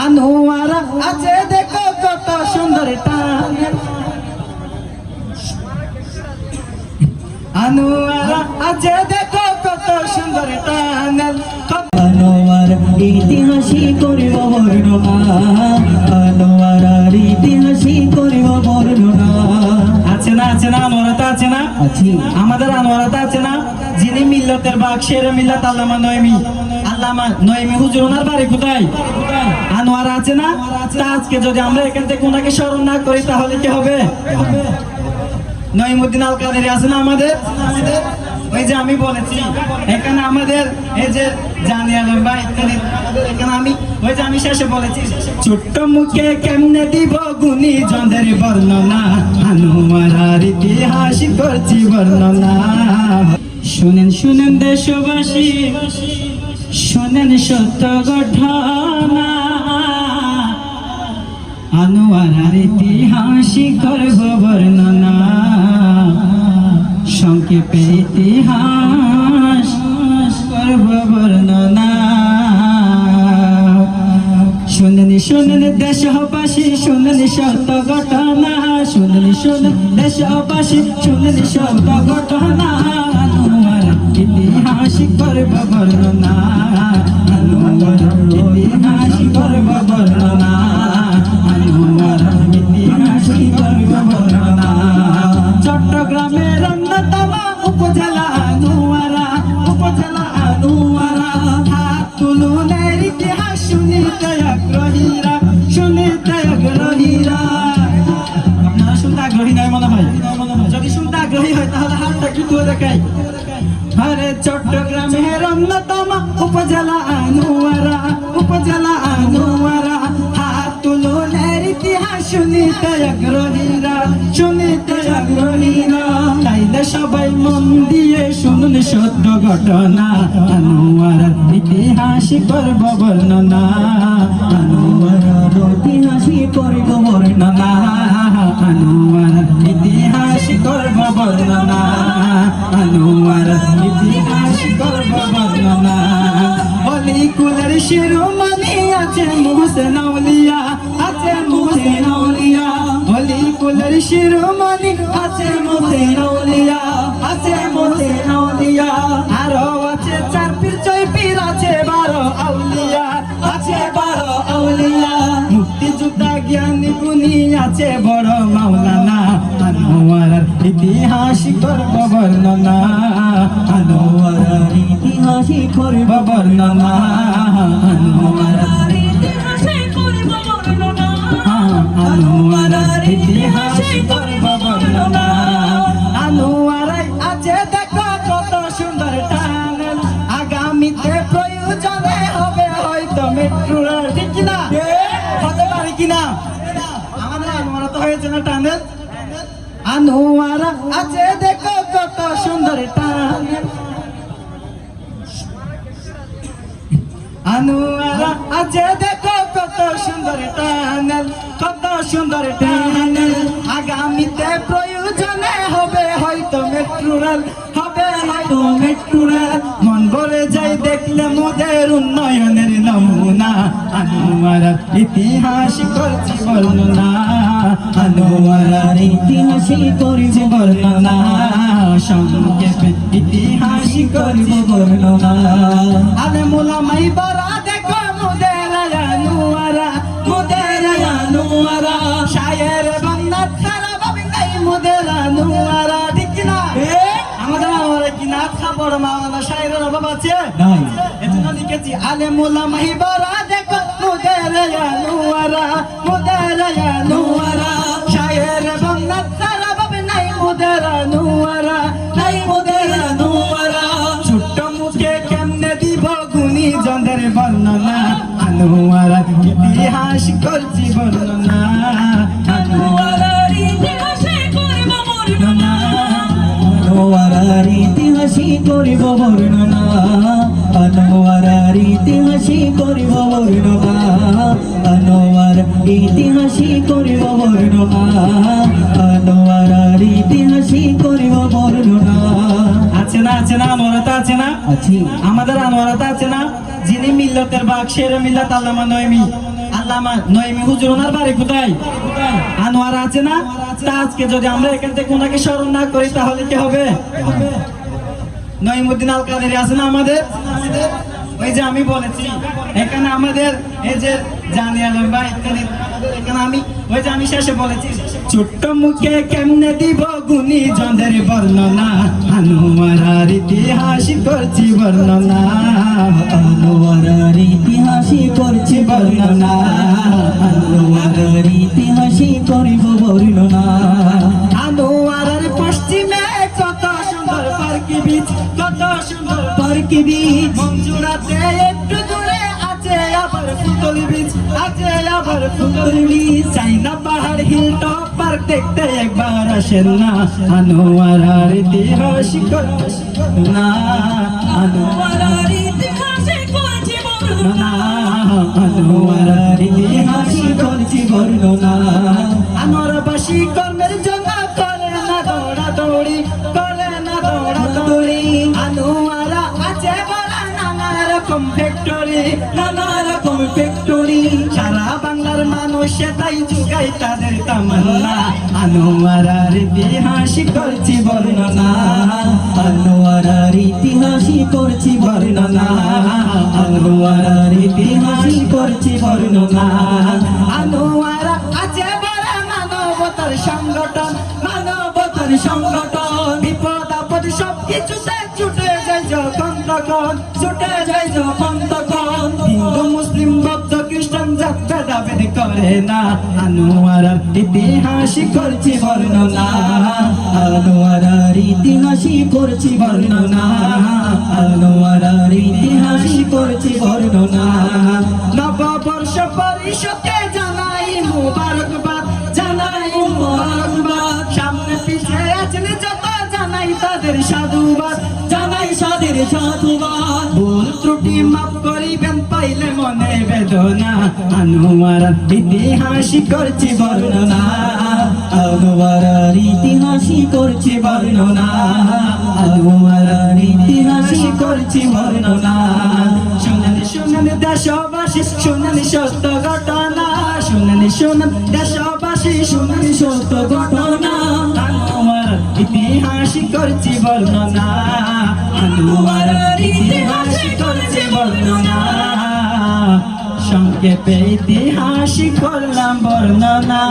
আনোয়ারা আছে দেখো কত সুন্দর টানেল, আনোয়ারা আছে দেখো কত সুন্দর টানেল। আনোয়ার ইতিহাসই করিব বর্ণনা, আনোয়ারার ইতিহাসই করিব বর্ণনা। আছে না আনোয়ারাতে আছে না, আমাদের আনোয়ারাতে আছে না, যিনি মিল্লতের বাগ শেরে মিল্লাত আল্লামা নয়মি হুজুর, ওনার বাড়ি কোথায়? আনোয়ারা আছে না। তা আজকে যদি আমরা এখান থেকে ওনাকে স্মরণ না করি তাহলে কি হবে? নঈমুদ্দিন আল কাদেরী আছে না আমাদের, ওই যে আমি বলেছি এখানে আমাদের এই যে জানিয়াল ভাই ইত্যাদি, এখানে আমি ওই যে আমি শেষে বলেছি ছোট্ট মুখে কেমনে দিব গুণী জনের বর্ণনা, আনোয়ারার ইতিহাস করছি বর্ণনা। শুনেন শুনেন দেশবাসী, শুনেন সত্য ঘটনা, আনোয়ারার ইতিহাস করব বর্ণনা, সংক্ষেপে ইতিহাস করব বর্ণনা। শুনেন শুনেন দেশবাসী, শুনেন সত্য ঘটনা, শুনেন শুনেন দেশবাসী, শুনেন সত্য ঘটনা, আনোয়ার ইতিহাস করব বর্ণনা, আনোয়ার ইতিহাস করব বর্ণনা, আনোয়ার ইতিহাস করব বর্ণনা। চট্টগ্রামের অন্যতম উপজেলা আনোয়ারা, উপজেলা আনোয়ারা, হাত তুলুনের ইতিহাস শুনিতে আগ্রহীরা, শুনিতে আগ্রহীরা। আপনারা শুনতে আগ্রহী নয় মনে হয়? যদি শুনতে আগ্রহী হয় তাহলে হাতটা একটু তুলে দেখাই। আরে চট্টগ্রামের অন্যতম উপজেলা আনোয়ারা, উপজেলা আনোয়ারা, হাত তুলুনের ইতিহাস শুনিতে আগ্রহীরা, শুনিতে আগ্রহীরা। তাইলে সবাই মন দিয়ে শুনুন সত্য ঘটনা, আনোয়ারার ইতিহাস করব বর্ণনা, আনোয়ারার ইতিহাস করব বর্ণনা, আনোয়ারার ইতিহাস করব বর্ণনা, আনোয়ারার ইতিহাস করব বর্ণনা। অলিকুলের শিরোমণি আছে মুহসিন আউলিয়া, আছে মুহসিন আউলিয়া, অলিকুলের শিরোমণি আছে মুহসিন আউলিয়া, আছে মুহসিন আউলিয়া। আরো আছে 4 পীর 6 পীর, আছে 12 আউলিয়া, আছে 12 আউলিয়া। মুক্তিযোদ্ধা জ্ঞানী গুণী আছে বড় মাওলানা, আনোয়ারার ইতিহাস করব বর্ণনা, আনোয়ারার ইতিহাস করব বর্ণনা, আনোয়ারার ইতিহাস করব বর্ণনা, আনোয়ারার ইতিহাস করব বর্ণনা। আনোয়ারাই আছে দেখো কত সুন্দর টানেল, আগামীতে প্রয়োজনে হবে হয়তো মেট্রো রেল, ঠিক কিনা? হতে পারে কিনা? আমাদের আনোয়ারা তো হয়েছে না টানেল। আনোয়ারা আছে দেখো কত সুন্দর টানেল, আনোয়ারা আছে দেখো কত সুন্দর টানেল, কত সুন্দর টানেল। আগামীতে প্রয়োজনে হবে হয়তো মেট্রো রেল, হবে হয়তো মেট্রো রেল। মন ভরে যাই দেখলে মোদের উন্নয়নের নমুনা, আনোয়ারার ইতিহাস করছি বর্ণনা, আনোয়ারার ইতিহাস করছি বর্ণনা, সংক্ষেপে ইতিহাস করব বর্ণনা। আলেম ওলামাই বড়া দেখো মোদের আনোয়ারা, মোদের আনোয়ারা, শায়ের বান্নাত খারা ভাবি নাই মোদের আনোয়ারা, ঠিক কিনা? আমাদের আনোয়ারা কি নাত খাবড় মাওলানা শায়েরের অভাব আছে? নাই। এজন্য লিখেছি আলেম ওলামাই বড়া দেখো মোদের আনোয়ারা, মোদের আনোয়ারা, শায়ের বান্নাত খারা ভাবি নাই মোদের আনোয়ারা, নাই মোদের আনোয়ারা। ছোট্ট মুখে কেমনে দিব গুণী জনের বর্ণনা, আনোয়ারার ইতিহাস করছি বর্ণনা, আনোয়ারার ইতিহাস করব বর্ণনা, আনোয়ারার ইতিহাস করব বর্ণনা, আনোয়ারার ইতিহাস করব বর্ণনা, আনোয়ার ইতিহাস করব বর্ণনা, আনোয়ারার ইতিহাস করব বর্ণনা। আছে না আনোয়ারাতে আছে না, আমাদের আনোয়ারাতে আছে না, যিনি মিল্লতের বাগ শেরে মিল্লাত আল্লামা নয়মি আল্লামা নঈমি হুজুর ওনার বাড়ি কোথায়? আনোয়ারা আছে না? তা আজকে যদি আমরা এখান থেকে ওনাকে স্মরণ না করি তাহলে কি হবে? নঈমুদ্দিন আল কাদেরী আছে না আমাদের? ওই যে আমি বলেছি এখানে আমাদের এই যে জানি আলম ভাই এখানে আমি ওই যে আমি শেষে বলেছি ছোট্ট মুখে কেমনে দিব গুণী জনের বর্ণনা আনোয়ারার ইতিহাস করছি বর্ণনা আনোয়ারার ইতিহাস করছি বর্ণনা আনোয়ারার ইতিহাস করিব বর্ণনা আনোয়ারার পশ্চিমে কত সুন্দর পার্কি বীচ কত সুন্দর পার্কি বীচ মঞ্জুরাতে একটু দূরে আছে আবার ফুটল বীচ আছে আবার ফুটল বীচ বীচ চাইনা পাহাড় হিল টপ পার্ক দেখতে একবার আসেন না আনোয়ারার ইতিহাস না আনোয়ারার ইতিহাস করছি বর্ণনা আনোয়ারার ইতিহাস করছি বর্ণনা আনোয়ারবাসী কর্মের জন্য করে না দৌড়াদৌড়ি করে না দৌড়াদৌড়ি আনোয়ারা আছে বলা নানা রকম ফ্যাক্টরি নানা রকম ফ্যাক্টরি সারা বাংলার মানুষ সেটাই যুগাই তাদের তামান্না আনোয়ারার ইতিহাস করছি বর্ণনা আনোয়ারার ইতিহাস করছি বর্ণনা আনোয়ারার ইতিহাস করছি বর্ণনা আনোয়ারা আছে বলা মানবতার সংগঠন মানবতার সংগঠন বিপদ আপদ সব কিছুতে ছুটে যায় যখন তখন ছুটে যায় যখন তখন হিন্দু মুসলিম বৌদ্ধ খ্রিস্টান যাত্রা দাবেদ করে না আনোয়ারার ইতিহাস করছি বর্ণনা আনোয়ারার ইতিহাস করছি বর্ণনা আনোয়ারার ইতিহাস করছি বর্ণনা নববর্ষ পরিষদকে জানাই মুবারকবাদ জানাই মুবারকবাদ সামনে পিছিয়ে আছেন যত জানাই তাদের সাধুবাদ জানাই সাদের সাধুবাদ ভুল ত্রুটি মাফ করিবেন পাইলে মনে বেদনা আনোয়ারার ইতিহাস করছি বর্ণনা আনোয়ারার ইতিহাস করছি বর্ণনা আনোয়ারার ইতিহাস করছি বর্ণনা শুনেন শুনেন দেশবাসী শুনেন সত্য ঘটনা শুনেন শুনেন দেশবাসী শুনেন সত্য ঘটনা আনোয়ারার ইতিহাস করছি বর্ণনা আনোয়ারার ইতিহাস করছি বর্ণনা সংক্ষেপে ইতিহাস করলাম বর্ণনা